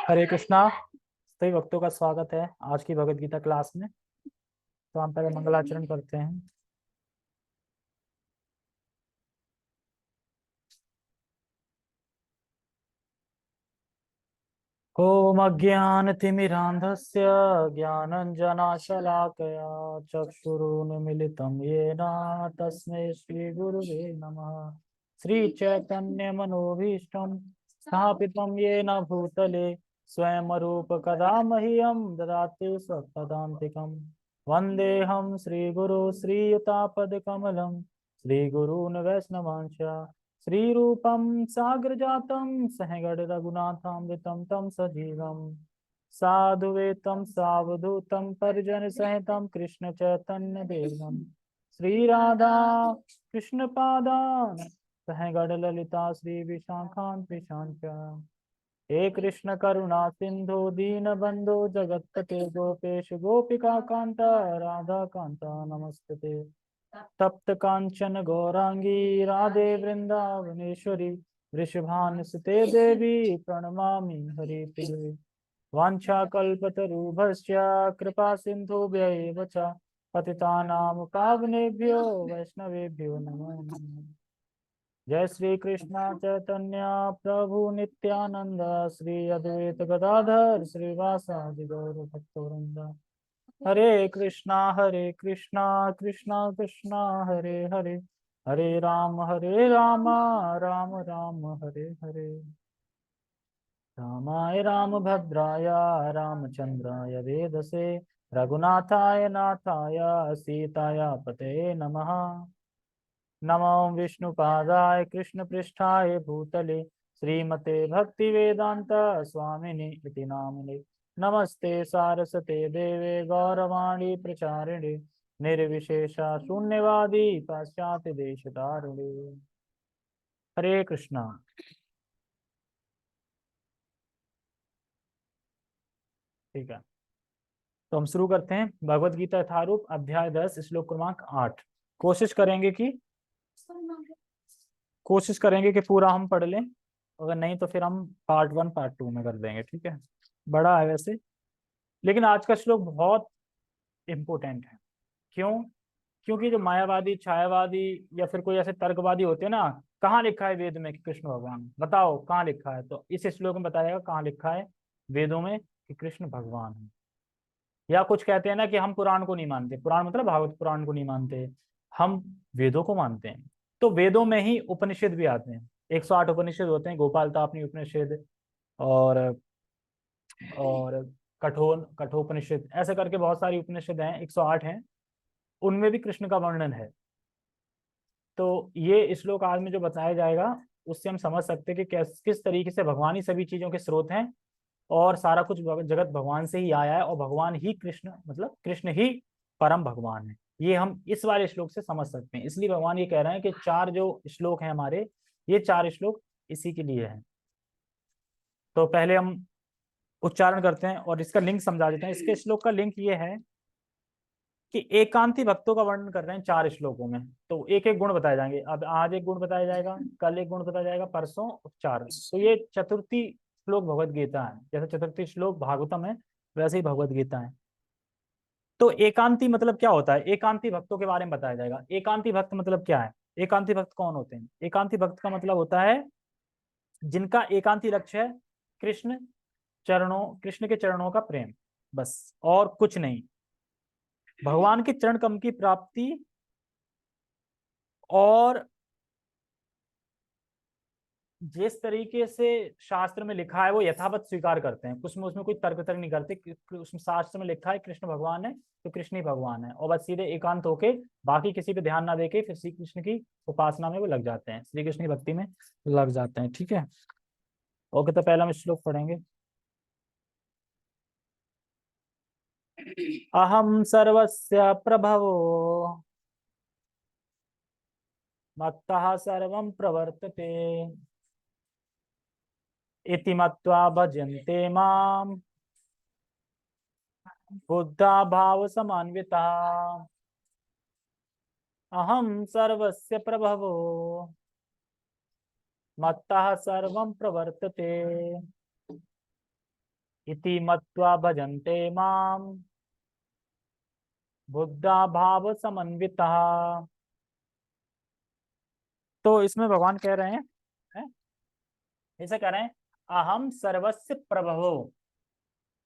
हरे कृष्णा। सभी भक्तों का स्वागत है आज की भगवत गीता क्लास में। तो हम पहले मंगलाचरण करते हैं। ओम अज्ञानतिमिरान्धस्य ज्ञानञ्जनशलाकया चक्षुरुन्मीलितं येन तस्मै श्रीगुरुवे नमः। श्रीचैतन्यमनोभीष्टं स्थापितं येन भूतले स्वयं रूप कदा मह्यं ददाति स्वपदान्तिकं। वन्देऽहं श्रीगुरु श्रीयुतापदकमलं श्रीगुरून् वैष्णवांश्च श्रीरूपं साग्रजातं सहगण रघुनाथामृतं तं सजीवं साधुवेतं सावधूतं परिजन सहितं कृष्ण चैतन्य देवं श्रीराधा कृष्ण पादान सहगण ललिता श्री विशाखान् पिशाच। हे कृष्ण करुणा सिंधु दीन बंधु जगत्पते गोपेश गोपिका कांता राधा कांता नमस्ते। तप्त कांचन गौरांगी राधे वृंदावनेश्वरी वृषभानुसुते देवी प्रणमामि हरिप्रिये। वाञ्छाकल्पतरुभ्यश्च कृपा सिन्धुभ्यैव च पतितानां पावनेभ्यो वैष्णवेभ्यो नमो नमः। जय श्री कृष्ण चैतन्य प्रभु नित्यानंद श्री अद्वैत गदाधर श्रीवासादि गौर भक्तवृंद। हरे कृष्णा कृष्णा कृष्णा हरे हरे हरे राम राम राम हरे हरे। रामाय रामभद्राय रामचंद्राय वेदसे रघुनाथाय नाथाय सीताय पते नमः। नमो विष्णुपादाय कृष्णपृष्ठाय भूतले श्रीमते भक्तिवेदांत स्वामिनि इति नामिने। नमस्ते सारस्वते देवे गौरवाणी प्रचारिणे निर्विशेषा शून्यवादी पाश्चात्य देशतारिणे। हरे कृष्णा। ठीक है, तो हम शुरू करते हैं। भगवत गीता यथारूप अध्याय 10 श्लोक क्रमांक 8। कोशिश करेंगे कि पूरा हम पढ़ लें। अगर नहीं तो फिर हम पार्ट 1 पार्ट 2 में कर देंगे। ठीक है, बड़ा है वैसे, लेकिन आज का श्लोक बहुत इंपॉर्टेंट है। क्यों? क्योंकि जो मायावादी छायावादी या फिर कोई ऐसे तर्कवादी होते हैं ना, कहाँ लिखा है वेद में कि कृष्ण भगवान, बताओ कहाँ लिखा है? तो इस श्लोक में बताया जाएगा कहाँ लिखा है वेदों में कि कृष्ण भगवान है। या कुछ कहते हैं ना कि हम पुराण को नहीं मानते, पुराण मतलब भागवत पुराण को नहीं मानते, हम वेदों को मानते हैं। तो वेदों में ही उपनिषद भी आते हैं। 108 उपनिषद होते हैं, गोपाल तापनी उपनिषद और और कठोपनिषद, ऐसे करके बहुत सारी उपनिषद हैं, 108 हैं। उनमें भी कृष्ण का वर्णन है। तो ये श्लोक आज में जो बताया जाएगा उससे हम समझ सकते हैं कि किस तरीके से भगवान ही सभी चीजों के स्रोत हैं और सारा कुछ जगत भगवान से ही आया है और भगवान ही कृष्ण, मतलब कृष्ण ही परम भगवान है। ये हम इस वाले श्लोक से समझ सकते हैं। इसलिए भगवान ये कह रहे हैं कि 4 जो श्लोक हैं हमारे, ये 4 श्लोक इसी के लिए हैं। तो पहले हम उच्चारण करते हैं और इसका लिंक समझा देते हैं। इसके श्लोक का लिंक ये है कि एकांती भक्तों का वर्णन कर रहे हैं 4 श्लोकों में। तो एक एक गुण बताए जाएंगे। अब आज एक गुण बताया जाएगा, कल एक गुण बताया जाएगा, परसों 4। तो ये चतुर्थी श्लोक भगवत गीता है। जैसे चतुर्थी श्लोक भागवतम है, वैसे ही भगवत गीता है। तो एकांती मतलब क्या होता है? एकांती भक्तों के बारे में बताया जाएगा। एकांती भक्त मतलब क्या है? एकांती भक्त कौन होते हैं? एकांती भक्त का मतलब होता है जिनका एकांती लक्ष्य है कृष्ण के चरणों का प्रेम, बस और कुछ नहीं। भगवान के चरण कमल की प्राप्ति और जिस तरीके से शास्त्र में लिखा है वो यथावत स्वीकार करते हैं, कुछ में उसमें कोई तर्क नहीं करते। उसमें शास्त्र में लिखा है कृष्ण भगवान है तो कृष्ण ही भगवान है, और बस सीधे एकांत होके बाकी किसी पे ध्यान ना देके फिर श्री कृष्ण की उपासना में वो लग जाते हैं, श्री कृष्ण की भक्ति में लग जाते हैं। ठीक है, ओके। तो पहला हम श्लोक पढ़ेंगे। अहम सर्वस्य प्रभवो मत्तः सर्वं प्रवर्तते इति मत्वा भजन्ते माम बुद्धा भाव समान्विता। अहम सर्वस्य प्रभवो मत्तः सर्वं प्रवर्तते इति मत्वा भजन्ते माम बुद्धा भाव समन्विता। तो इसमें भगवान कह रहे हैं, ऐसे कह रहे हैं, अहम सर्वस्य प्रभवो,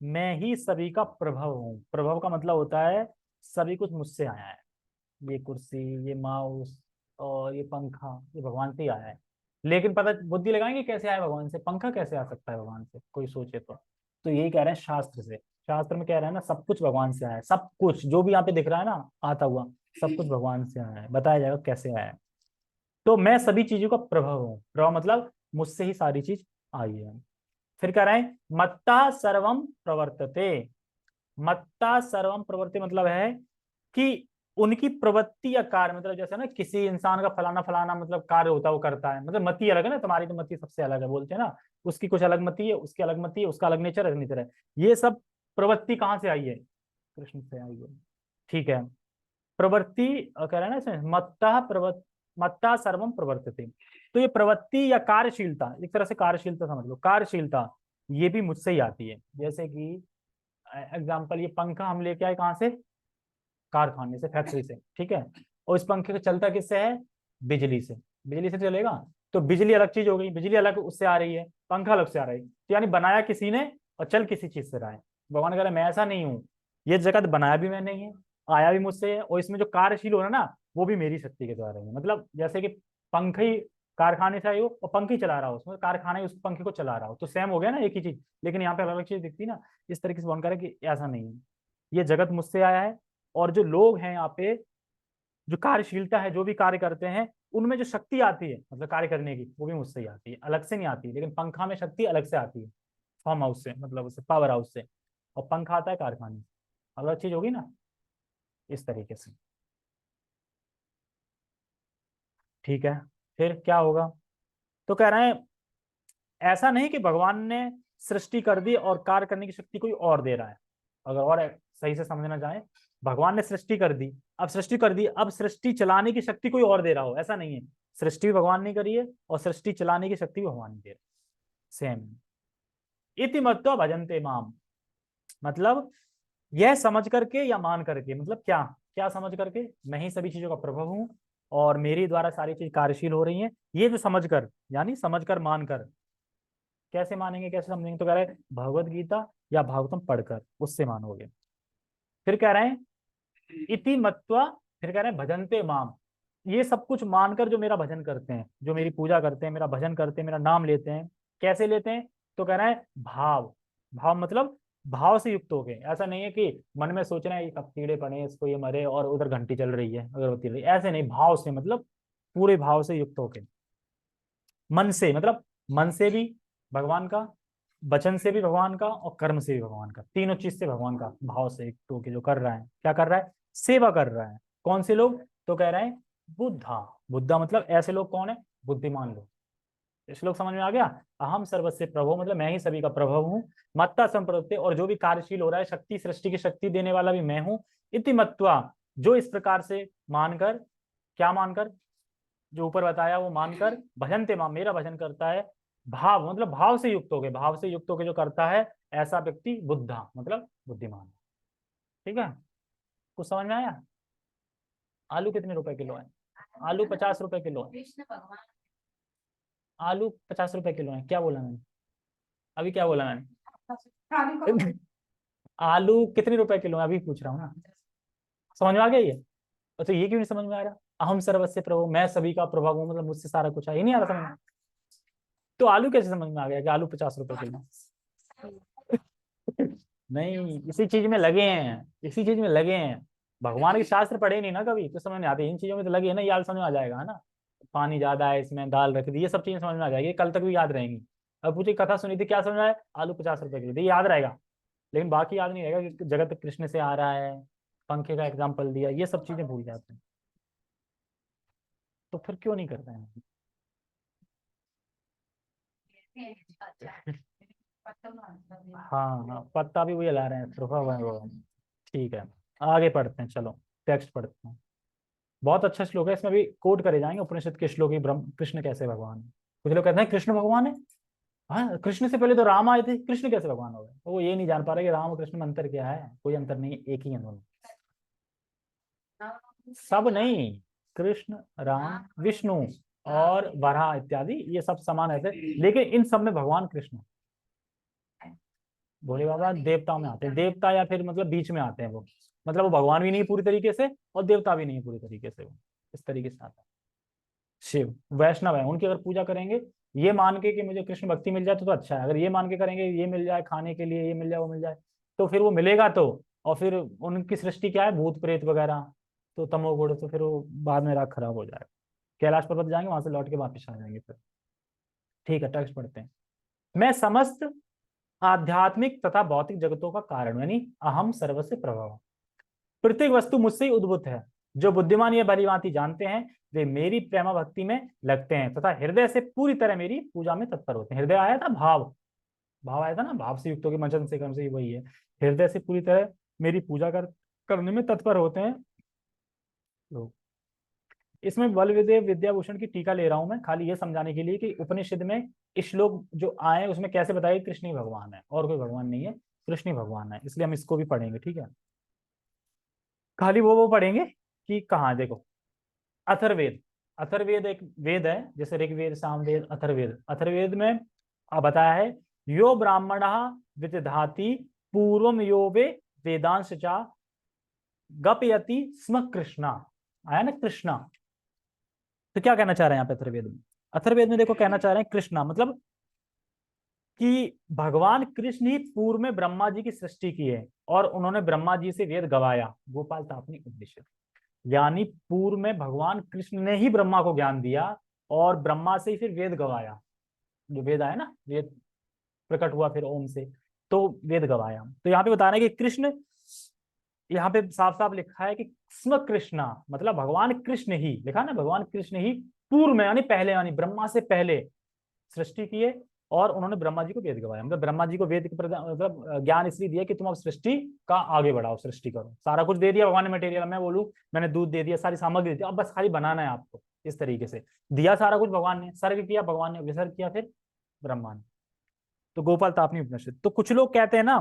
मैं ही सभी का प्रभव हूँ। प्रभव का मतलब होता है सभी कुछ मुझसे आया है। ये कुर्सी, ये माउस और ये पंखा, ये भगवान से ही आया है। लेकिन पता बुद्धि लगाएंगे कैसे आया भगवान से, पंखा कैसे आ सकता है भगवान से, कोई सोचे तो यही कह रहे हैं शास्त्र से। शास्त्र में कह रहे हैं ना, सब कुछ भगवान से आया है। सब कुछ जो भी यहाँ पे दिख रहा है ना आता हुआ, सब कुछ भगवान से आया है। बताया जाएगा कैसे आया है। तो मैं सभी चीजों का प्रभव हूँ। प्रभव मतलब मुझसे ही सारी चीज आई है। फिर कह रहे हैं मत्ता सर्वम प्रवर्तते। मत्ता सर्वम प्रवर्ति मतलब है कि उनकी प्रवृत्ति या कार्य, मतलब जैसे ना किसी इंसान का फलाना फलाना मतलब कार्य होता है वो करता है, मतलब मति अलग है ना, तुम्हारी तो मति सबसे अलग है बोलते हैं ना, उसकी कुछ अलग मति है, उसकी अलग मति है, उसका अलग नेचर है। ये सब प्रवृत्ति कहाँ से आई है? कृष्ण से आई है। ठीक है। प्रवृत्ति कह रहे हैं ना इसमें, मत्ता सर्वम प्रवर्तते। तो ये प्रवृत्ति या कार्यशीलता, एक तरह से कार्यशीलता समझ लो, कार्यशीलता ये भी मुझसे ही आती है। जैसे कि एग्जाम्पल, ये पंखा हम लेके आए कहाँ से? कारखाने से, फैक्ट्री से, ठीक है। और इस पंखे का चलता किससे है? बिजली से। बिजली से चलेगा। तो बिजली अलग चीज हो गई, बिजली अलग उससे आ रही है, पंखा अलग से आ रही है। तो यानी बनाया किसी ने और चल किसी चीज से रहा है। भगवान कह रहे मैं ऐसा नहीं हूँ, ये जगत बनाया भी मैंने ही है, आया भी मुझसे है, और इसमें जो कार्यशील हो रहा है ना वो भी मेरी शक्ति के द्वारा ही है। मतलब जैसे कि पंखे ही कारखाने से आई हो और पंखे ही चला रहा हो, उसमें कारखाना ही उस पंखे को चला रहा हो, तो सेम हो गया ना, एक ही चीज। लेकिन यहाँ पे अलग अलग चीज दिखती है ना। इस तरीके से भगवान कह रहे कि ऐसा नहीं है, ये जगत मुझसे आया है। और जो लोग हैं यहाँ पे, जो कार्यशीलता है, जो भी कार्य करते हैं, उनमें जो शक्ति आती है मतलब कार्य करने की, वो भी मुझसे ही आती है, अलग से नहीं आती। लेकिन पंखा में शक्ति अलग से आती है, फार्म हाउस से, मतलब उससे पावर हाउस से। और पंखा आता है कारखाने से, अलग चीज होगी ना, इस तरीके से। ठीक है। फिर क्या होगा? तो कह रहे हैं ऐसा नहीं कि भगवान ने सृष्टि कर दी और कार्य करने की शक्ति कोई और दे रहा है। अगर और सही से समझना चाहे, भगवान ने सृष्टि कर दी, अब सृष्टि कर दी, अब सृष्टि चलाने की शक्ति कोई और दे रहा हो, ऐसा नहीं है। सृष्टि भी भगवान ने करी है और सृष्टि चलाने की शक्ति भी भगवान ने दे रही है, सेम। इति मत्वा भजन्ते माम, मतलब यह समझ करके या मान करके, मतलब क्या क्या समझ करके, मैं ही सभी चीजों का प्रभव हूं और मेरे द्वारा सारी चीज कार्यशील हो रही हैं। ये जो समझ कर, यानी समझ कर मान कर, कैसे मानेंगे कैसे समझेंगे? तो कह रहे हैं भगवत गीता या भागवतम पढ़कर उससे मानोगे। फिर कह रहे हैं इति मत्वा, फिर कह रहे हैं भजन्ते माम, ये सब कुछ मानकर जो मेरा भजन करते हैं, जो मेरी पूजा करते हैं, मेरा भजन करते हैं, मेरा नाम लेते हैं। कैसे लेते हैं? तो कह रहे हैं भाव। भाव मतलब भाव से युक्त हो गए। ऐसा नहीं है कि मन में सोच रहे हैं ये कब कीड़े पड़े इसको, ये मरे, और उधर घंटी चल रही है, अगरबत्ती चल रही है, ऐसे नहीं। भाव से मतलब पूरे भाव से युक्त होके, मन से मतलब मन से भी भगवान का, वचन से भी भगवान का, और कर्म से भी भगवान का, तीनों चीज से भगवान का भाव से युक्त होके जो कर रहा है, क्या कर रहा है? सेवा कर रहा है। कौन से लोग? तो कह रहे हैं बुद्धा। बुद्धा मतलब ऐसे लोग कौन है? बुद्धिमान लोग। इस लोग समझ में आ गया। अहम सर्वस्य प्रभु मतलब मैं ही सभी का प्रभव हूँ। मत्ता संप्रवृत्ति, और जो भी कार्यशील हो रहा है, शक्ति सृष्टि की शक्ति देने वाला भी मैं हूँ। इति मत्वा, जो इस प्रकार से मानकर, क्या मानकर? जो ऊपर बताया वो मानकर, भजनते माम मेरा भजन करता है। भाव मतलब भाव से युक्त हो गए, भाव से युक्त होकर जो करता है, ऐसा व्यक्ति बुद्धा मतलब बुद्धिमान। ठीक है, कुछ समझ में आया? आलू कितने रुपए किलो है? आलू 50 रुपए किलो है। आलू 50 रुपए किलो है, क्या बोला मैंने अभी? क्या बोला मैंने? आलू कितने रुपए किलो है अभी पूछ रहा हूँ ना। समझ में आ गया ये? तो ये क्यों नहीं समझ में आ रहा? अहम सर्वस्य प्रभु, मैं सभी का प्रभु हूँ, मतलब मुझसे सारा कुछ है, ये नहीं आ रहा समझ में? तो आलू कैसे समझ में आ गया कि आलू 50 रुपए किलो? नहीं, इसी चीज में लगे हैं, इसी चीज में लगे हैं। भगवान के शास्त्र पढ़े नहीं ना कभी, तो समझ नहीं आते। इन चीजों में तो लगे हैं ना, याद समझ में आ जाएगा, है ना। पानी ज्यादा है इसमें, दाल रख दी, ये सब चीजें समझ में आ जाएगी, कल तक भी याद रहेंगी। अब पूछे कथा सुनी थी, क्या समझ में आया? आलू 50 रुपए किलो, तो ये याद रहेगा। लेकिन बाकी याद नहीं रहेगा कि जगत कृष्ण से आ रहा है, पंखे का एग्जाम्पल दिया, ये सब चीजें भूल जाते हैं। तो फिर क्यों नहीं करते हैं? हाँ हाँ, पत्ता भी वही ला रहे हैं, रुका हुआ है वो। ठीक है, आगे पढ़ते हैं, चलो टेक्स्ट पढ़ते हैं। बहुत अच्छा श्लोक है, इसमें भी कोट करे जाएंगे उपनिषद के श्लोक ही। ब्रह्म कृष्ण कैसे भगवान है? कुछ लोग कहते हैं कृष्ण भगवान है, हाँ, कृष्ण से पहले तो राम आए थे, कृष्ण कैसे भगवान हो गए? तो वो ये नहीं जान पा रहे कि राम और कृष्ण में अंतर क्या है। कोई अंतर नहीं है, एक ही है दोनों। सब नहीं, कृष्ण, राम, विष्णु और वराह इत्यादि ये सब समान रहते हैं, लेकिन इन सब में भगवान कृष्ण, भोले बाबा देवताओं में आते हैं, देवता या फिर मतलब बीच में आते हैं वो, मतलब वो भगवान भी नहीं पूरी तरीके से और देवता भी नहीं पूरी तरीके से, वो इस तरीके से आता है। शिव वैष्णव है, उनकी अगर पूजा करेंगे ये मान के कि मुझे कृष्ण भक्ति मिल जाए तो अच्छा है, अगर ये मान के करेंगे ये मिल जाए खाने के लिए, ये मिल जाए वो मिल जाए, तो फिर वो मिलेगा तो, और फिर उनकी सृष्टि क्या है, भूत प्रेत वगैरह, तो तमोगुण, तो फिर वो बाद में राग खराब हो जाएगा। कैलाश पर्वत जाएंगे, वहां से लौट के वापस आ जाएंगे फिर। ठीक है, टेक्स्ट पढ़ते हैं। मैं समस्त आध्यात्मिक तथा भौतिक जगतों का कारण हूं, यानी अहम सर्वस्य प्रभव। प्रत्येक वस्तु मुझसे ही उद्भूत है। जो बुद्धिमान ये भली भांति जानते हैं वे मेरी प्रेमा भक्ति में लगते हैं तथा हृदय से पूरी तरह मेरी पूजा में तत्पर होते हैं। हृदय आया था, भाव, भाव आया था ना, भाव से युक्त होकर मचन से कर्म से, वही है। हृदय से पूरी तरह मेरी पूजा करने में तत्पर होते हैं लोग। इसमें बल विदेव विद्याभूषण की टीका ले रहा हूं मैं, खाली ये समझाने के लिए कि उपनिषद में श्लोक जो आए उसमें कैसे बताया कृष्ण ही भगवान है और कोई भगवान नहीं है, कृष्ण ही भगवान है, इसलिए हम इसको भी पढ़ेंगे। ठीक है, खाली वो पढ़ेंगे कि कहाँ, देखो अथर्ववेद, अथर्ववेद एक वेद है, जैसे ऋग्वेद, सामवेद, अथर्ववेद। अथर्ववेद में बताया है, यो ब्राह्मण विदधाति पूर्वम यो वे वेदांश चा गपयति स्म कृष्णा। आया ना कृष्णा, तो क्या कहना चाह रहे हैं यहाँ पे अथर्ववेद में? अथर्ववेद में देखो कहना चाह रहे हैं कृष्णा मतलब कि भगवान कृष्ण ही पूर्व में ब्रह्मा जी की सृष्टि की है और उन्होंने ब्रह्मा जी से वेद गवाया, गोपाल तापनी उपनिषद। यानी पूर्व में भगवान कृष्ण ने ही ब्रह्मा को ज्ञान दिया और ब्रह्मा से ही फिर वेद गवाया, जो वेद आया ना, वेद प्रकट हुआ फिर ओम से, तो वेद गवाया। तो यहाँ पे बता रहे हैं कि कृष्ण, यहाँ पे साफ साफ लिखा है कि स्म कृष्णा, मतलब भगवान कृष्ण ही, लिखा ना, भगवान कृष्ण ही पूर्व में यानी पहले, यानी ब्रह्मा से पहले सृष्टि किए और उन्होंने ब्रह्मा जी को वेद गवाया। मतलब ब्रह्मा जी को वेद के मतलब ज्ञान इसलिए दिया कि तुम अब सृष्टि का आगे बढ़ाओ, सृष्टि करो, सारा कुछ दे दिया भगवान ने मटेरियल। मैं बोलूं मैंने दूध दे दिया, सारी सामग्री दे दी, अब बस खाली बनाना है आपको, इस तरीके से दिया सारा कुछ भगवान ने। सर्ग किया भगवान ने, विसर्ग किया फिर ब्रह्मा ने। तो गोपाल तापनी उपनिषद। तो कुछ लोग कहते हैं ना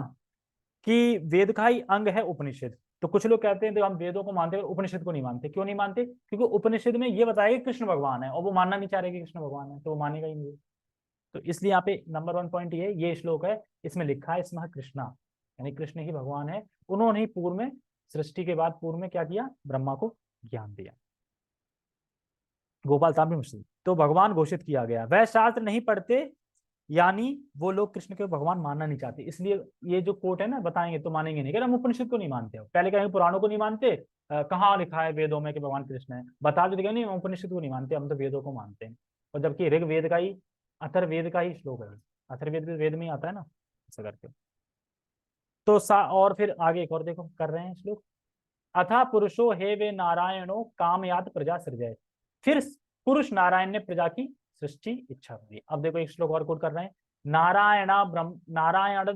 कि वेद का ही अंग है उपनिषद, तो कुछ लोग कहते हैं तो हम वेदों को मानते हैं उपनिषद को नहीं मानते। क्यों नहीं मानते? क्योंकि उपनिषद में ये बताया कि कृष्ण भगवान है और वो मानना नहीं चाह रहे कि कृष्ण भगवान है, तो वो मानेगा ही नहीं। तो इसलिए यहाँ पे नंबर 1 पॉइंट ये श्लोक है, इसमें लिखा है इसमें कृष्णा, यानी कृष्ण ही भगवान है, उन्होंने ही पूर्व में सृष्टि के बाद पूर्व में क्या किया, ब्रह्मा को ज्ञान दिया। गोपाल ताम्र मुश्किल तो भगवान घोषित किया गया। वह शास्त्र नहीं पढ़ते, यानी वो लोग कृष्ण के भगवान मानना नहीं चाहते। इसलिए ये जो कोट है ना, बताएंगे तो मानेंगे नहीं, हम उपनिषद को नहीं मानते हो, पहले कहेंगे पुराणों को नहीं मानते, कहाँ लिखा है वेदों में कि भगवान कृष्ण है, बता दो नहीं, हम उपनिषद को नहीं मानते, हम तो वेदों को मानते हैं। और जबकि ऋग्वेद का ही, अथर्ववेद का ही श्लोक है, अथर्ववेद भी वेद में ही आता है ना, ऐसा करके। तो और फिर आगे एक और देखो कर रहे हैं श्लोक। अथा पुरुषो हे वे नारायणो कामयात प्रजा सृजय। फिर पुरुष नारायण ने प्रजा की सृष्टि इच्छा करी। अब देखो एक श्लोक और कोट कर रहे हैं। नारायण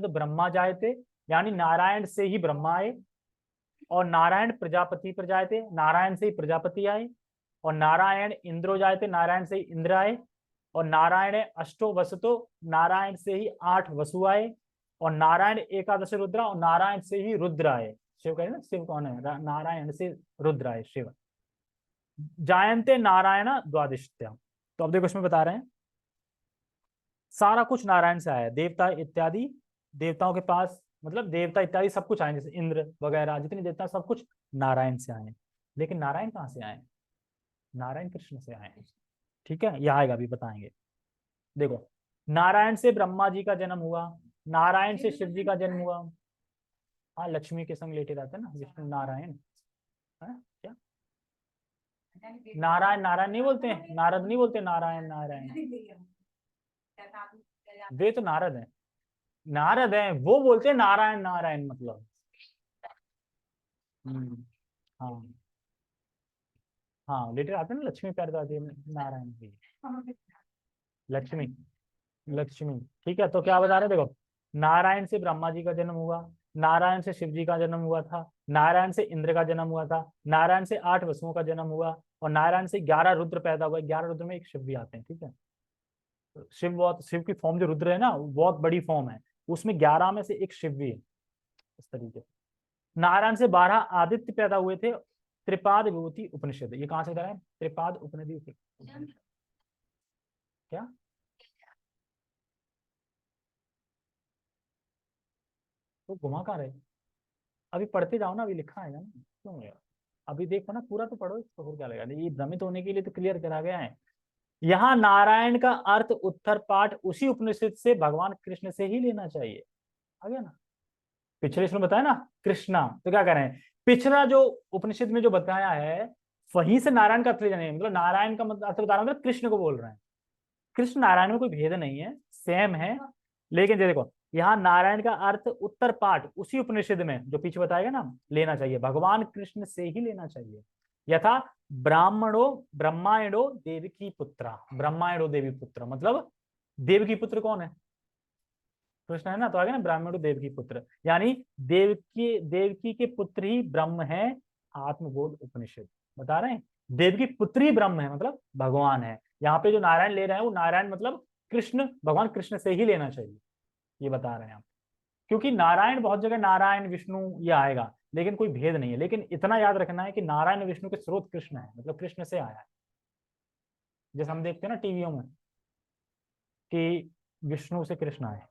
ब्रह्मा जायते, यानी नारायण से ही ब्रह्मा आए, और नारायण प्रजापति पर जायते, नारायण से ही प्रजापति आए, और नारायण इंद्रो जायते, नारायण से ही इंद्र आए, और नारायण अष्टो वसुतो, नारायण से ही 8 वसु आए, और नारायण एकादश रुद्रा, और नारायण से ही रुद्र आए। शिव कहे ना, शिव कौन है, नारायण से रुद्र आए शिव। जायंते नारायण द्वादशित्या। तो अब देखो इसमें बता रहे हैं सारा कुछ नारायण से आया है, देवता इत्यादि, देवताओं के पास मतलब देवता इत्यादि सब कुछ आए, जैसे इंद्र वगैरह जितने देवता सब कुछ नारायण से आए। लेकिन नारायण कहाँ से आए? नारायण कृष्ण से आए। ठीक है, यह आएगा, अभी बताएंगे। देखो, नारायण से ब्रह्मा जी का जन्म हुआ, नारायण से शिव जी का जन्म हुआ। हाँ, लक्ष्मी के संग लेटे रहते हैं ना विष्णु नारायण। क्या नारायण नारायण नहीं बोलते हैं, नारद नहीं बोलते नारायण नारायण, वे तो नारद है, नारद है वो बोलते हैं नारायण नारायण मतलब। हाँ हाँ, लेटर आते हैं ना, लक्ष्मी प्यार आती है नारायण जी, लक्ष्मी, लक्ष्मी। ठीक है, तो क्या बता रहे हैं देखो, नारायण से ब्रह्मा जी का जन्म हुआ, नारायण से शिव जी का जन्म हुआ था, नारायण से इंद्र का जन्म हुआ था, नारायण से 8 वसुओं का जन्म हुआ, और नारायण से 11 रुद्र पैदा हुआ। 11 रुद्र में एक शिव भी आते हैं। ठीक है, शिव की फॉर्म जो रुद्र है ना, वो बहुत बड़ी फॉर्म है, उसमें 11 में से एक शिव भी है, इस तरीके से। नारायण से 12 आदित्य पैदा हुए थे, त्रिपाद विभूति उपनिषद। ये कहां से है? त्रिपाद उपनिषद। क्या? तो घुमा कहाँ रहे? अभी पढ़ते जाओ ना, अभी लिखा है ना, क्यों यार? अभी देखो ना, पूरा तो पढ़ो, इसको और क्या लगा, ये भ्रमित होने के लिए तो क्लियर करा गया है। यहाँ नारायण का अर्थ उत्तर पाठ उसी उपनिषद से भगवान कृष्ण से ही लेना चाहिए। आ गया ना? पिछले इसमें बताया ना कृष्णा, तो क्या करें, पिछला जो उपनिषद में जो बताया है वहीं से नारायण का अर्थ ले जाने, मतलब नारायण का मतलब अर्थ बता रहा हूं, मतलब कृष्ण को बोल रहे हैं। कृष्ण नारायण में कोई भेद नहीं है, सेम है। लेकिन ये देखो, यहाँ नारायण का अर्थ उत्तर पाठ उसी उपनिषद में जो पीछे बताएगा ना लेना चाहिए, भगवान कृष्ण से ही लेना चाहिए। यथा ब्राह्मणो ब्रह्मायणो देवकी पुत्रा, ब्रह्मायणो देवी पुत्र, मतलब देवकी पुत्र कौन है? कृष्ण है ना, तो आगे ना ब्राह्मणो देवकी पुत्र, यानी देवकी के पुत्र ही ब्रह्म है। आत्मबोध उपनिषद बता रहे हैं, देवकी पुत्र ही ब्रह्म है, मतलब भगवान है। यहाँ पे जो नारायण ले रहे हैं वो नारायण मतलब कृष्ण, भगवान कृष्ण से ही लेना चाहिए, ये बता रहे हैं आप। क्योंकि नारायण बहुत जगह नारायण विष्णु ये आएगा, लेकिन कोई भेद नहीं है। लेकिन इतना याद रखना है कि नारायण विष्णु के स्रोत कृष्ण है, मतलब कृष्ण से आया है। जैसे हम देखते हैं ना टीवियों में कि विष्णु से कृष्ण आए,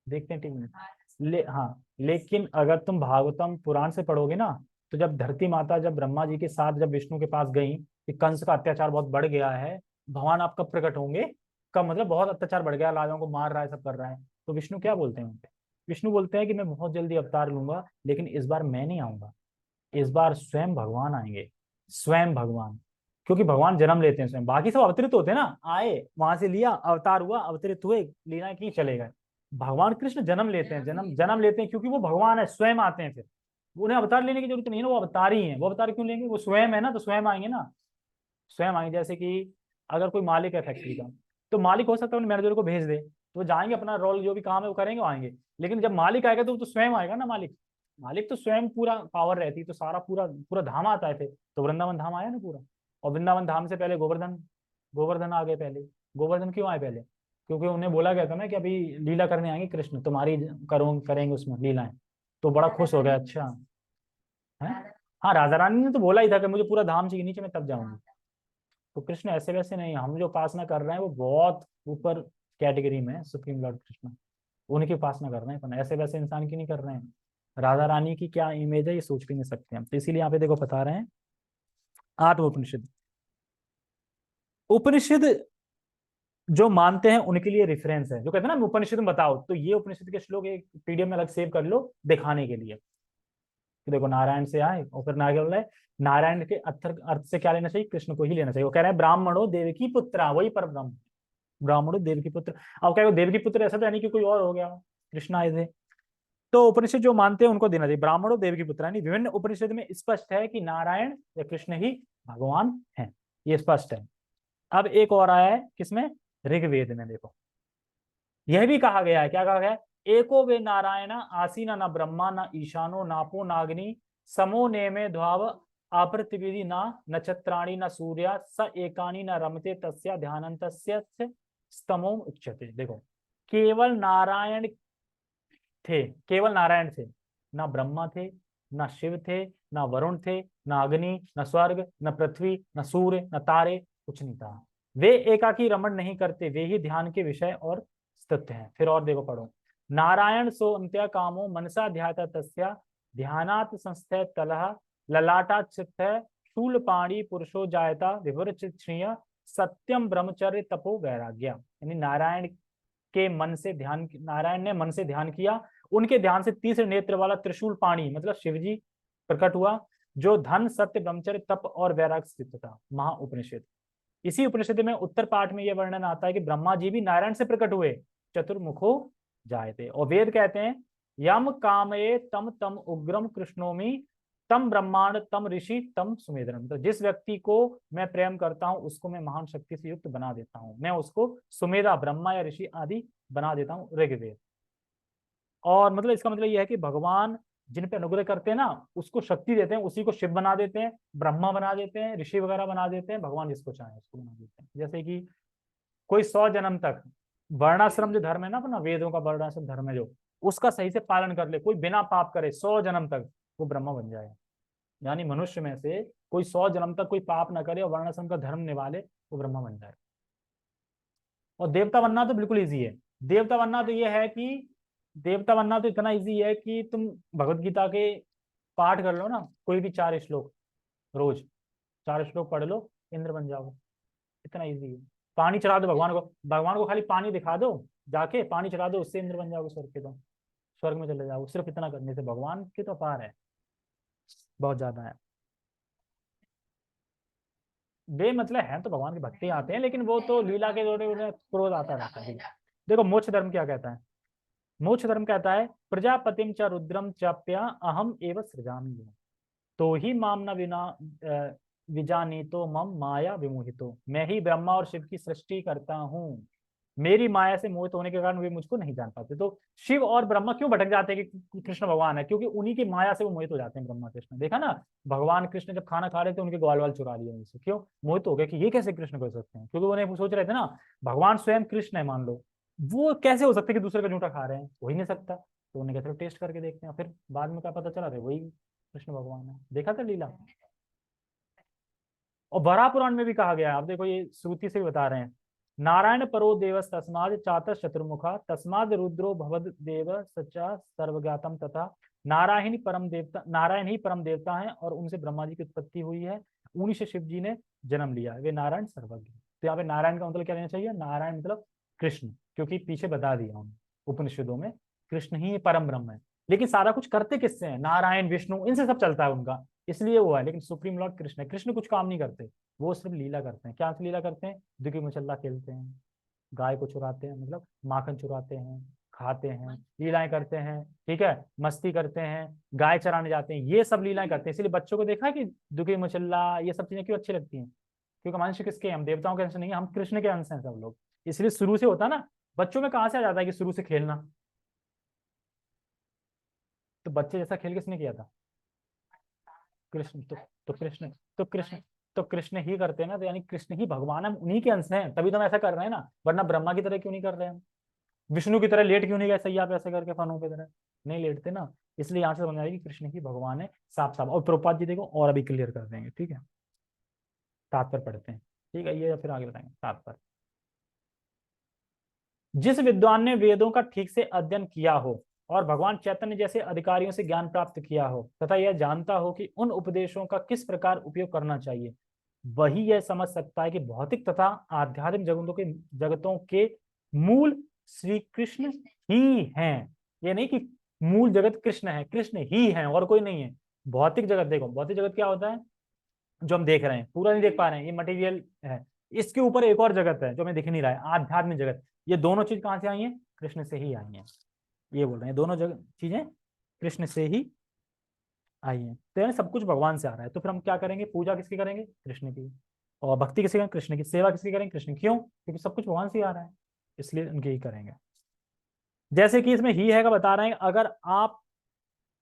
देखते हैं टीवी में। हाँ, लेकिन अगर तुम भागवतम पुराण से पढ़ोगे ना, तो जब धरती माता जब ब्रह्मा जी के साथ जब विष्णु के पास गई कि कंस का अत्याचार बहुत बढ़ गया है, भगवान आप कब प्रकट होंगे, कब, मतलब बहुत अत्याचार बढ़ गया, राजाओं को मार रहा है, सब कर रहा है, तो विष्णु क्या बोलते हैं उनपे? विष्णु बोलते हैं कि मैं बहुत जल्दी अवतार लूंगा, लेकिन इस बार मैं नहीं आऊंगा, इस बार स्वयं भगवान आएंगे, स्वयं भगवान। क्योंकि भगवान जन्म लेते हैं स्वयं, बाकी सब अवतरित होते हैं ना, आए वहां से लिया अवतार हुआ, अवतरित हुए, लीला की, चले गए। भगवान कृष्ण जन्म लेते हैं, जन्म जन्म लेते हैं क्योंकि वो भगवान है, स्वयं आते हैं। फिर उन्हें अवतार लेने की जरूरत नहीं है ना, वो अवतार ही है। वो अवतार क्यों लेंगे? वो स्वयं है ना, तो स्वयं आएंगे ना, स्वयं आएंगे। जैसे कि अगर कोई मालिक है फैक्ट्री का, तो मालिक हो सकता है मैनेजर को भेज दे, तो वो जाएंगे, अपना रोल जो भी काम है वो करेंगे, वो आएंगे। लेकिन जब मालिक आएगा तो वो तो स्वयं आएगा ना, मालिक। मालिक तो स्वयं पूरा पावर रहती है, तो सारा पूरा पूरा धाम आता है फिर। तो वृंदावन धाम आया ना पूरा। और वृंदावन धाम से पहले गोवर्धन, गोवर्धन आ गए पहले। गोवर्धन क्यों आए पहले? क्योंकि उन्हें बोला गया था ना कि अभी लीला करने आएंगे कृष्ण, तुम्हारी करो करेंगे उसमें लीलाएं। तो बड़ा खुश हो गया, अच्छा है। हाँ, राधा रानी ने तो बोला ही था कि मुझे पूरा धाम चाहिए, नीचे मैं तब जाऊंगी। तो कृष्ण ऐसे वैसे नहीं, हम जो उपासना कर रहे हैं वो बहुत ऊपर कैटेगरी में है, सुप्रीम लॉर्ड कृष्ण, उनकी उपासना कर रहे हैं, पर ऐसे वैसे इंसान की नहीं कर रहे हैं। राधा रानी की क्या इमेज है ये सोच भी नहीं सकते हम, तो इसीलिए यहाँ पे देखो बता रहे हैं। आत्म उपनिषद, उपनिषद जो मानते हैं उनके लिए रेफरेंस है, जो कहते हैं ना उपनिषद में बताओ, तो ये उपनिषद के श्लोक एक पीडीएफ में अलग सेव कर लो दिखाने के लिए। तो देखो नारायण से आए, और फिर नागे बोला है नारायण के अर्थ से क्या लेना चाहिए? कृष्ण को ही लेना चाहिए। वो कह रहे हैं ब्राह्मणों देवकी पुत्रा, वही पर ब्रह्म, ब्राह्मणों देवकी पुत्र। अब क्या देवकी पुत्र ऐसा तो है नहीं कि कोई और हो गया, कृष्ण आए थे। तो उपनिषद जो मानते हैं उनको देना चाहिए, ब्राह्मणों देवकी पुत्र, यानी विभिन्न उपनिषद में स्पष्ट है कि नारायण या कृष्ण ही भगवान है, ये स्पष्ट है। अब एक और आया है किसमें? ऋग्वेद में देखो, यह भी कहा गया है, क्या कहा गया है? एको वे नारायण आसीना न ब्रह्मा न ईशानो नापो नाग्नि समो नेमे ध्वाव आपृथिविधि न नक्षत्राणि न सूर्या स एकानी न रमते तस्या ध्यानन्तस्य स्तमो उच्यते। देखो, केवल नारायण थे, केवल नारायण थे, ना ब्रह्मा थे, ना शिव थे, ना वरुण थे, ना अग्नि, न स्वर्ग, न पृथ्वी, न सूर्य, न तारे, कुछ नहीं था। वे एकाकी रमण नहीं करते, वे ही ध्यान के विषय और स्थित हैं। फिर और देखो, पढ़ो। नारायण सो अंत्य कामो मनसा ध्याता तस्या ध्यानात् संस्थे तलह ललाटा चित्त शूल पाणी पुरुषो जायता विभुर चित्रिय सत्यम ब्रह्मचर्य तपो वैराग्य। यानी नारायण के मन से ध्यान, नारायण ने मन से ध्यान किया, उनके ध्यान से तीसरे नेत्र वाला त्रिशूल पाणी मतलब शिवजी प्रकट हुआ, जो धन सत्य ब्रह्मचर्य तप और वैराग स्थित था। महा उपनिषद, इसी उपनिषद में उत्तर पाठ में यह वर्णन आता है कि ब्रह्मा जी भी नारायण से प्रकट हुए, चतुर्मुखो जायते। और वेद कहते हैं यम कामये तम तम उग्रम कृष्णोमी तम ब्रह्मांड तम ऋषि तम सुमेधरम। तो जिस व्यक्ति को मैं प्रेम करता हूं उसको मैं महान शक्ति से युक्त बना देता हूं, मैं उसको सुमेधा ब्रह्मा या ऋषि आदि बना देता हूं, ऋग्वेद। और मतलब इसका मतलब यह है कि भगवान जिन पे अनुग्रह करते हैं ना उसको शक्ति देते हैं, उसी को शिव बना देते हैं, ब्रह्मा बना देते हैं, ऋषि वगैरह बना देते हैं, भगवान जिसको चाहे उसको बना देते हैं। जैसे कि कोई 100 जन्म तक वर्णाश्रम जो धर्म है ना अपना, वेदों का वर्णाश्रम धर्म है जो, उसका सही से पालन कर ले, कोई बिना पाप करे 100 जन्म तक, वो ब्रह्मा बन जाएगा। यानी मनुष्य में से कोई 100 जन्म तक कोई पाप ना करे और वर्णाश्रम का धर्म निभाले, वो ब्रह्मा बन जाएगा। और देवता बनना तो बिल्कुल ईजी है। देवता बनना तो ये है कि देवता बनना तो इतना ईजी है कि तुम भगवत गीता के पाठ कर लो ना, कोई भी 4 श्लोक, रोज 4 श्लोक पढ़ लो, इंद्र बन जाओ। इतना ईजी है। पानी चढ़ा दो भगवान को, भगवान को खाली पानी दिखा दो, जाके पानी चढ़ा दो, उससे इंद्र बन जाओगे स्वर्ग के, तो स्वर्ग में चले जाओगे। सिर्फ इतना करने से भगवान की तो अपार है, बहुत ज्यादा है। बेमतलब है तो भगवान की भक्ति आते हैं, लेकिन वो तो लीला के दौरे में क्रोध आता रहता है। देखो मोक्ष धर्म क्या कहता है, मोक्ष धर्म कहता है प्रजापतिम च रुद्रम चाप्या अहम एव सृजामि, तो ही माम न विना विजानी तो मम माया विमोहितो, मैं ही ब्रह्मा और शिव की सृष्टि करता हूँ, मेरी माया से मोहित होने के कारण वे मुझको नहीं जान पाते। तो शिव और ब्रह्मा क्यों भटक जाते हैं कि कृष्ण भगवान है, क्योंकि उन्हीं की माया से वो मोहित हो जाते हैं ब्रह्मा कृष्ण। देखा ना, भगवान कृष्ण जब खाना खा रहे थे उनके ग्वाल वाल चुरा लिए उनसे, क्यों मोहित हो गए कि ये कैसे कृष्ण कर सकते हैं, क्योंकि उन्हें सोच रहे थे ना भगवान स्वयं कृष्ण है मान लो, वो कैसे हो सकते कि दूसरे का जूठा खा रहे हैं, हो ही नहीं सकता। तो उन्हें कहते टेस्ट करके देखते हैं, फिर बाद में क्या पता चला थे वही कृष्ण भगवान है। देखा था लीला। और वराह पुराण में भी कहा गया है, आप देखो ये श्रुति से भी बता रहे हैं, नारायण परो देवस तस्माद चातर शत्रुमुखा तस्माद रुद्रो भवद देव सच्चा सर्वज्ञातम तथा, नारायण ही परम देवता है और उनसे ब्रह्मा जी की उत्पत्ति हुई है, उन्हीं से शिव जी ने जन्म लिया है, वे नारायण सर्वज्ञ। तो यहाँ पे नारायण का मतलब क्या लेना चाहिए, नारायण मतलब कृष्ण, क्योंकि पीछे बता दिया उन्होंने उपनिषदों में कृष्ण ही परम ब्रह्म है। लेकिन सारा कुछ करते किससे हैं, नारायण विष्णु इनसे सब चलता है उनका, इसलिए वो है। लेकिन सुप्रीम लॉर्ड कृष्ण है, कृष्ण कुछ काम नहीं करते, वो सिर्फ लीला करते हैं। क्या लीला करते हैं, दुखी मचल्ला खेलते हैं, गाय को चुराते हैं, मतलब माखन चुराते हैं, खाते हैं, लीलाएं करते हैं, ठीक है, मस्ती करते हैं, गाय चराने जाते हैं, ये सब लीलाएं करते हैं। इसलिए बच्चों को देखा है कि दुखी मचल्ला ये सब चीजें क्यों अच्छी लगती हैं, क्योंकि मनुष्य किसके हैं, हम देवताओं के अंश नहीं है, हम कृष्ण के अंश हैं सब लोग। इसलिए शुरू से होता ना, बच्चों में कहाँ से आ जाता है कि शुरू से खेलना, तो बच्चे जैसा खेल किसने किया था, कृष्ण। तो कृष्ण तो कृष्ण तो कृष्ण ही करते हैं ना, तो यानी कृष्ण ही भगवान है, उन्हीं के अंश हैं, तभी तो हम ऐसा कर रहे हैं ना, वरना ब्रह्मा की तरह क्यों नहीं कर रहे हैं, विष्णु की तरह लेट क्यों नहीं गए सैया पे ऐसे करके फनों की तरह, नहीं लेटते ना। इसलिए यहाँ से समझ आएगी कृष्ण ही भगवान है, साफ साफ। और प्रभुपाद जी देखो और अभी क्लियर कर देंगे, ठीक है, तात्पर्य पढ़ते हैं, ठीक है, ये फिर आगे बताएंगे तात्पर्य। जिस विद्वान ने वेदों का ठीक से अध्ययन किया हो और भगवान चैतन्य जैसे अधिकारियों से ज्ञान प्राप्त किया हो तथा यह जानता हो कि उन उपदेशों का किस प्रकार उपयोग करना चाहिए, वही यह समझ सकता है कि भौतिक तथा आध्यात्मिक जगतों के मूल श्री कृष्ण ही हैं। ये नहीं कि मूल जगत कृष्ण है, कृष्ण ही है और कोई नहीं है। भौतिक जगत देखो, भौतिक जगत क्या होता है, जो हम देख रहे हैं पूरा नहीं देख पा रहे हैं, ये मटेरियल है, इसके ऊपर एक और जगत है जो हमें दिख नहीं रहा है, आध्यात्मिक जगत। ये दोनों चीज कहां से आई है, कृष्ण से ही आई है। ये बोल रहे हैं दोनों जगह चीजें कृष्ण से ही आई हैं, तो यानी सब कुछ भगवान से आ रहा है। तो फिर हम क्या करेंगे, पूजा किसकी करेंगे, कृष्ण की, और भक्ति किसकी करेंगे, कृष्ण की, सेवा किसकी करेंगे, कृष्ण की। क्यों, क्योंकि सब कुछ भगवान से ही आ रहा है, इसलिए उनकी ही करेंगे। जैसे कि इसमें ही है का बता रहे हैं, अगर आप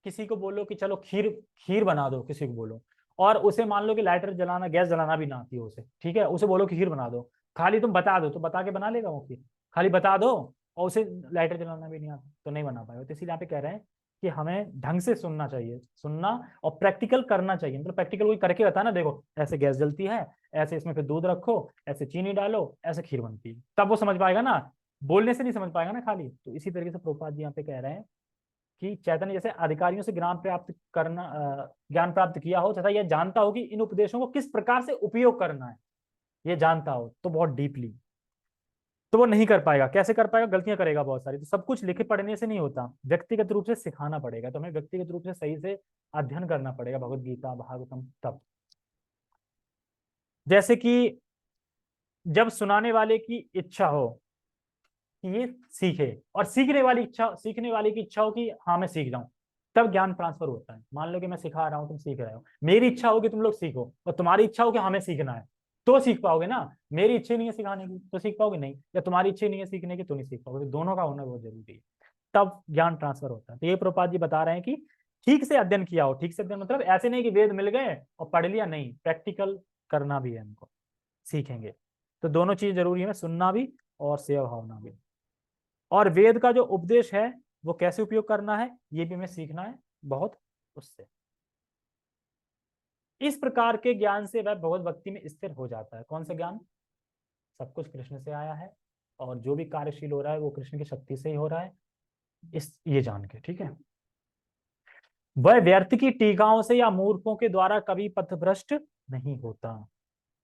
किसी को बोलो कि चलो खीर खीर बना दो, किसी को बोलो, और उसे मान लो कि लाइटर जलाना गैस जलाना भी ना आती है उसे, ठीक है, उसे बोलो कि खीर बना दो, खाली तुम बता दो तो बता के बना लेगा वो खीर, खाली बता दो और उसे लाइटर जलाना भी नहीं आता तो नहीं बना पाएगा। तो इसीलिए यहाँ पे कह रहे हैं कि हमें ढंग से सुनना चाहिए, सुनना और प्रैक्टिकल करना चाहिए। मतलब प्रैक्टिकल कोई करके बताया ना, देखो ऐसे गैस जलती है, ऐसे इसमें फिर दूध रखो, ऐसे चीनी डालो, ऐसे खीर बनती है, तब वो समझ पाएगा ना, बोलने से नहीं समझ पाएगा ना खाली। तो इसी तरीके से प्रभुपाद जी यहाँ पे कह रहे हैं कि चैतन्य जैसे अधिकारियों से ज्ञान प्राप्त किया हो तथा यह जानता हो कि इन उपदेशों को किस प्रकार से उपयोग करना है, ये जानता हो तो बहुत डीपली, तो वो नहीं कर पाएगा। कैसे कर पाएगा, गलतियां करेगा बहुत सारी। तो सब कुछ लिखे पढ़ने से नहीं होता, व्यक्तिगत रूप से सिखाना पड़ेगा। तो हमें व्यक्तिगत रूप से सही से अध्ययन करना पड़ेगा भगवत गीता भागवतम। तब जैसे कि जब सुनाने वाले की इच्छा हो कि ये सीखे, और सीखने वाले की इच्छा हो कि हाँ मैं सीख जाऊं, तब ज्ञान ट्रांसफर होता है। मान लो कि मैं सिखा रहा हूँ, तुम सीख रहे हो, मेरी इच्छा हो कि तुम लोग सीखो और तुम्हारी इच्छा हो कि हमें सीखना है, तो सीख पाओगे ना। मेरी इच्छा नहीं है सिखाने की तो सीख पाओगे नहीं, या तुम्हारी इच्छा नहीं है सीखने की तो नहीं सीख पाओगे। तो दोनों का होना बहुत जरूरी है, तब ज्ञान ट्रांसफर होता है। तो ये प्रभुपाद जी बता रहे हैं कि ठीक से अध्ययन किया हो। ठीक से अध्ययन मतलब ऐसे नहीं कि वेद मिल गए और पढ़ लिया, नहीं, प्रैक्टिकल करना भी है हमको, सीखेंगे। तो दोनों चीज जरूरी है, सुनना भी और सेवा भावना भी। और वेद का जो उपदेश है वो कैसे उपयोग करना है ये भी हमें सीखना है बहुत उससे। इस प्रकार के ज्ञान से वह भगवत भक्ति में स्थिर हो जाता है। कौन सा ज्ञान? सब कुछ कृष्ण से आया है और जो भी कार्यशील हो रहा है वो कृष्ण की शक्ति से ही हो रहा है, इस ये जान के, ठीक है। वह व्यर्थ की टीकाओं से या मूर्खों के द्वारा कभी पथभ्रष्ट नहीं होता।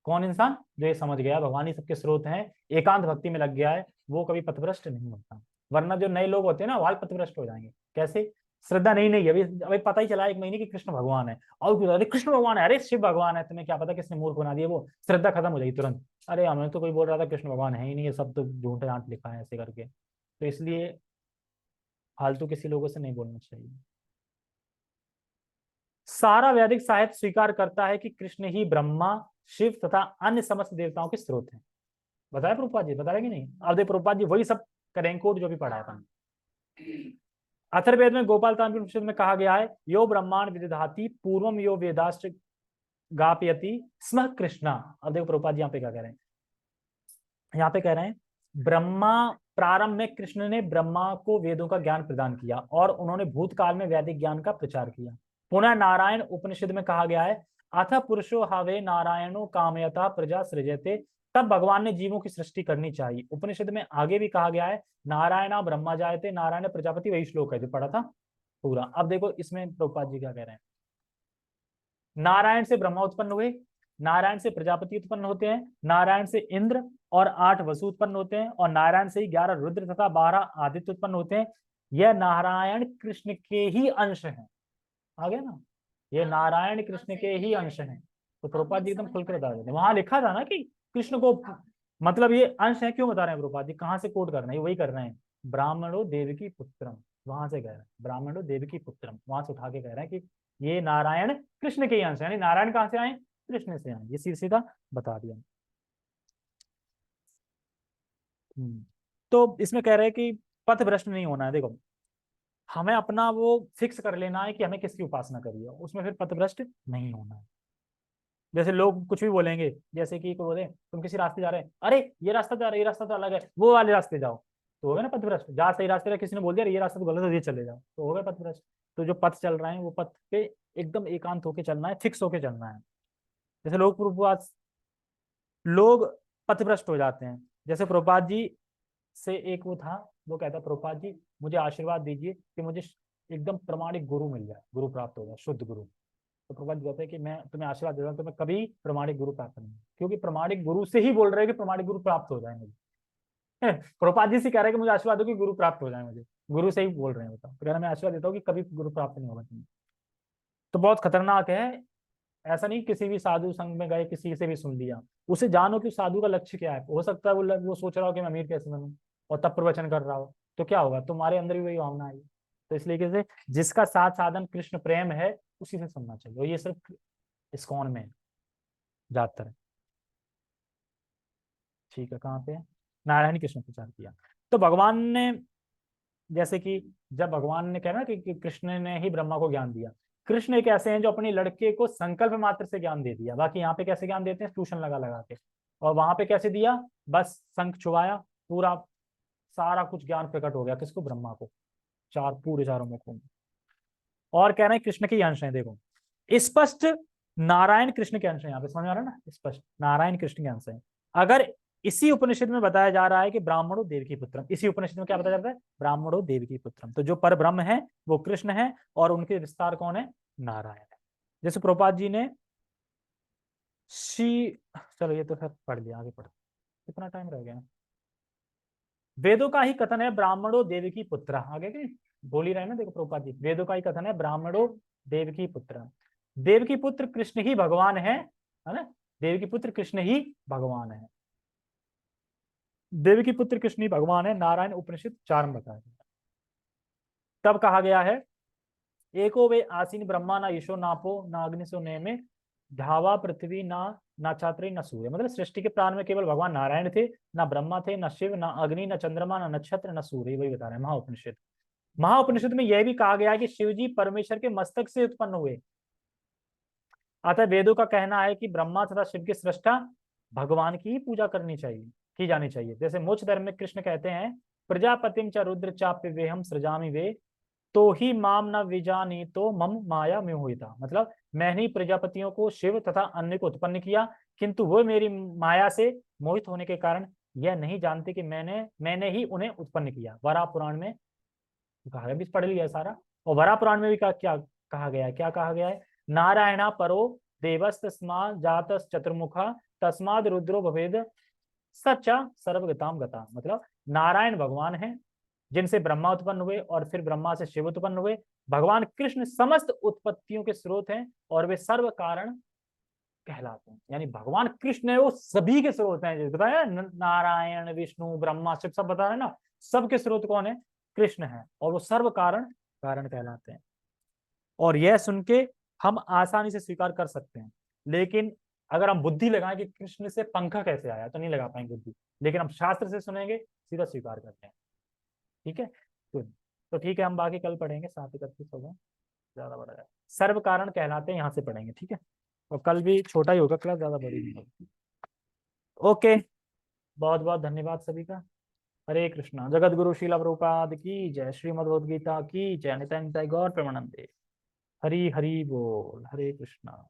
कौन इंसान? जो ये समझ गया भगवान ही सबके स्रोत हैं, एकांत भक्ति में लग गया है, वो कभी पथभ्रष्ट नहीं होता। वरना जो नए लोग होते हैं ना वो पथभ्रष्ट हो जाएंगे। कैसे? श्रद्धा नहीं नहीं अभी अभी पता ही चला एक महीने की कृष्ण भगवान है, और अरे कृष्ण भगवान है, अरे शिव भगवान है, तुम्हें क्या पता किसने मूर्ख बना दिया, वो श्रद्धा खत्म हो जाएगी तुरंत। अरे हमें तो कोई बोल रहा था कृष्ण भगवान है ही नहीं, ये सब तो झूठे डांट लिखा है ऐसे करके। तो इसलिए फालतू किसी लोगों से नहीं बोलना चाहिए। सारा वैदिक साहित्य स्वीकार करता है कि कृष्ण ही ब्रह्मा, शिव तथा अन्य समस्त देवताओं के स्रोत हैं। बताया प्रभुपाद जी? बता रहे कि नहीं? अब देख प्रभुपाद जी वही सब करेंगे कोड जो भी पढ़ा है अपन। अथर्ववेद में गोपाल तांत्रिक उपनिषद में कहा गया है, यो ब्रह्मांड विदधाति पूर्वम यो वेदाश्च गापयति स्म कृष्णा। अब देखो प्रभुपाद जी यहाँ पे क्या कह रहे हैं, यहाँ पे कह रहे हैं ब्रह्मा, प्रारंभ में कृष्ण ने ब्रह्मा को वेदों का ज्ञान प्रदान किया और उन्होंने भूतकाल में वैदिक ज्ञान का प्रचार किया। पुनः नारायण उपनिषद में कहा गया है, अथ पुरुषो हवे नारायणो कामयता प्रजा सृजते। तब भगवान ने जीवों की सृष्टि करनी चाहिए। उपनिषद में आगे भी कहा गया है, नारायण ब्रह्मा जायते नारायण प्रजापति, वही श्लोक है जो पढ़ा था पूरा। अब देखो इसमें प्रभुपाद जी क्या कह रहे हैं, नारायण से ब्रह्मा उत्पन्न हुए, नारायण से प्रजापति उत्पन्न होते हैं, नारायण से इंद्र और 8 वसु उत्पन्न होते हैं, और नारायण से ही 11 रुद्र तथा 12 आदित्य उत्पन्न होते हैं। यह नारायण कृष्ण के ही अंश हैं। आ गया ना, ये नारायण कृष्ण के ही अंश हैं। तो प्रभुपाद जी एकदम खुलकर बता देते, वहां लिखा था ना कि कृष्ण को, मतलब ये अंश है, क्यों बता रहे हैं प्रभुपाद जी, कहाँ से कोट कर रहे हैं, वही कर रहे हैं, ब्राह्मणो देवकी पुत्रम, वहां से कह रहे हैं ब्राह्मणो देवकी पुत्रम, वहां से उठा के कह रहे हैं कि ये नारायण कृष्ण के ही अंश है। यानी नारायण कहाँ से आए? कृष्ण से आए। ये सीधा सीधा बता दिया। तो इसमें कह रहे हैं कि पथ भ्रष्ट नहीं होना है। देखो हमें अपना वो फिक्स कर लेना है कि हमें किसकी उपासना करिए, उसमें फिर पथभ्रष्ट नहीं होना है। जैसे लोग कुछ भी बोलेंगे, जैसे कि कोई बोले तुम किसी रास्ते जा रहे हैं, अरे ये रास्ता जा रहा है, ये रास्ता तो अलग है, वो वाले रास्ते जाओ, तो हो गया ना पथभ्रष्ट। जहाँ सही रास्ते रहे किसी ने बोल दिया ये रास्ता तो गलत है, ये चले जाओ, तो हो गया पथभ्रष्ट। तो जो पथ चल रहे हैं वो पथ पे एकदम एकांत होके चलना है, फिक्स होके चलना है। जैसे लोग पथभ्रष्ट हो जाते हैं। जैसे प्रभुपाद जी से एक वो था, वो कहता प्रभुपाद जी मुझे आशीर्वाद दीजिए कि मुझे एकदम प्रमाणिक गुरु मिल जाए, गुरु प्राप्त हो जाए, शुद्ध गुरु। तो प्रभुपाद जी कहते हैं कि मैं तुम्हें आशीर्वाद देता हूँ, तुम्हें कभी प्रमाणिक गुरु प्राप्त नहीं, क्योंकि प्रमाणिक गुरु से ही बोल रहे हैं कि प्रमाणिक गुरु प्राप्त हो जाए मुझे। प्रभुपाद जी से कह रहे हैं कि मुझे आशीर्वाद दो कि गुरु प्राप्त हो जाए मुझे, गुरु से ही बोल रहे हैं, बताओ। तो कह रहे मैं आशीर्वाद देता हूँ कि कभी गुरु प्राप्त नहीं होगा तुम्हें। तो बहुत खतरनाक है। ऐसा नहीं किसी भी साधु संघ में गए किसी से भी सुन लिया, उसे जानो कि साधु का लक्ष्य क्या है। हो सकता है वो सोच रहा हो कि मैं अमीर कैसे बनूं, और तब प्रवचन कर रहा हो, तो क्या होगा, तुम्हारे अंदर भी वही भावना आई। तो इसलिए कैसे, जिसका साथ साधन कृष्ण प्रेम है उसी से सुनना चाहिए। और ये सिर्फ इस्कॉन में ज्यादातर है। ठीक है, कहाँ पे है? नारायण कृष्ण प्रचार किया। तो भगवान ने, जैसे कि जब भगवान ने कहा ना कि कृष्ण ने ही ब्रह्मा को ज्ञान दिया, कृष्ण एक ऐसे हैं जो अपने लड़के को संकल्प मात्र से ज्ञान दे दिया। बाकी यहाँ पे कैसे ज्ञान देते हैं, ट्यूशन लगा लगा के। और वहां पे कैसे दिया, बस शंख छुआया, पूरा सारा कुछ ज्ञान प्रकट हो गया। किसको? ब्रह्मा को, पूरे चारों मुखों में। और कह रहे हैं कृष्ण के अंश है। देखो स्पष्ट नारायण कृष्ण के अंश है, यहाँ पे समझ में आ रहा है ना, स्पष्ट नारायण कृष्ण के अंश है। अगर इसी उपनिषद में बताया जा रहा है कि ब्राह्मणो देवकी पुत्रम, इसी उपनिषद में क्या बताया जाता है, ब्राह्मणो देवकी पुत्रम, तो जो पर ब्रह्म है वो कृष्ण है और उनके विस्तार कौन है, नारायण है। जैसे प्रभुपाद जी ने शी, चलो ये तो फिर पढ़ लिया, आगे पढ़ो, कितना टाइम रह गया। वेदों का ही कथन है ब्राह्मणो देवकी पुत्र, आगे की बोल ही रहे ना, देखो प्रभुपाद जी, वेदों का ही कथन है ब्राह्मणो देवकी पुत्र। देवकी पुत्र कृष्ण ही भगवान है ना, देवकी पुत्र कृष्ण ही भगवान है, देवकी पुत्र कृष्ण ही भगवान है। नारायण उपनिषद 4 में बताया गया। तब कहा गया है, एको वे आसीन ब्रह्मा ना ईशो नापो ना अग्नि सो नेमे धावा पृथ्वी ना छात्री न सूर्य। मतलब सृष्टि के प्राण में केवल भगवान नारायण थे, ना ब्रह्मा थे, न शिव, ना अग्नि, न चंद्रमा, न नक्षत्र, न सूर्य। वही बता रहे हैं महाउपनिषद। महाउपनिषद में यह भी कहा गया है कि शिव जी परमेश्वर के मस्तक से उत्पन्न हुए। अतः वेदों का कहना है कि ब्रह्मा तथा शिव के सृष्टा भगवान की ही पूजा करनी चाहिए, की जानी चाहिए। जैसे मोक्ष धर्म में कृष्ण कहते हैं, प्रजापतिम च रुद्र चाप्य वेहम सृजामि वे, तो ही माम न विजानी तो मम माया में हुई था। मतलब मैंने ही प्रजापतियों को, शिव तथा अन्य को उत्पन्न किया, किंतु वो मेरी माया से मोहित होने के कारण यह नहीं जानते कि मैंने ही उन्हें उत्पन्न किया। वराह पुराण में कहा है, भी पढ़ लिया सारा। और वराह पुराण में भी क्या कहा गया है, क्या कहा गया है, नारायणा परो देवस्तस्मा जात चतुर्मुखा तस्माद रुद्रो भवेद सच्चा सर्वगताम गता। मतलब नारायण भगवान है जिनसे ब्रह्मा उत्पन्न हुए और फिर ब्रह्मा से शिव उत्पन्न हुए। भगवान कृष्ण समस्त उत्पत्तियों के स्रोत हैं और वे सर्व कारण कहलाते हैं। यानी भगवान कृष्ण है वो सभी के स्रोत हैं। बताया नारायण विष्णु ब्रह्मा शिव सब बता रहे ना, सबके स्रोत कौन है, कृष्ण है, और वो सर्व कारण कारण कहलाते हैं। और यह सुन के हम आसानी से स्वीकार कर सकते हैं, लेकिन अगर हम बुद्धि लगाएं कि कृष्ण से पंखा कैसे आया, तो नहीं लगा पाएंगे बुद्धि। लेकिन हम शास्त्र से सुनेंगे, सीधा स्वीकार करते हैं। ठीक है, तो ठीक है, हम बाकी कल पढ़ेंगे। 7:31 हो गए, ज्यादा बड़ा है। सर्व कारण कहलाते हैं, यहाँ से पढ़ेंगे। ठीक है, और कल भी छोटा ही होगा क्लास, ज्यादा बड़ी नहीं होगी। ओके, बहुत बहुत धन्यवाद सभी का। हरे कृष्णा। जगत गुरु श्रील प्रभुपाद की जय। श्रीमद् भगवद गीता की जय। नित्यानंद गौर प्रेमानंदे। हरि हरि बोल। हरे कृष्णा।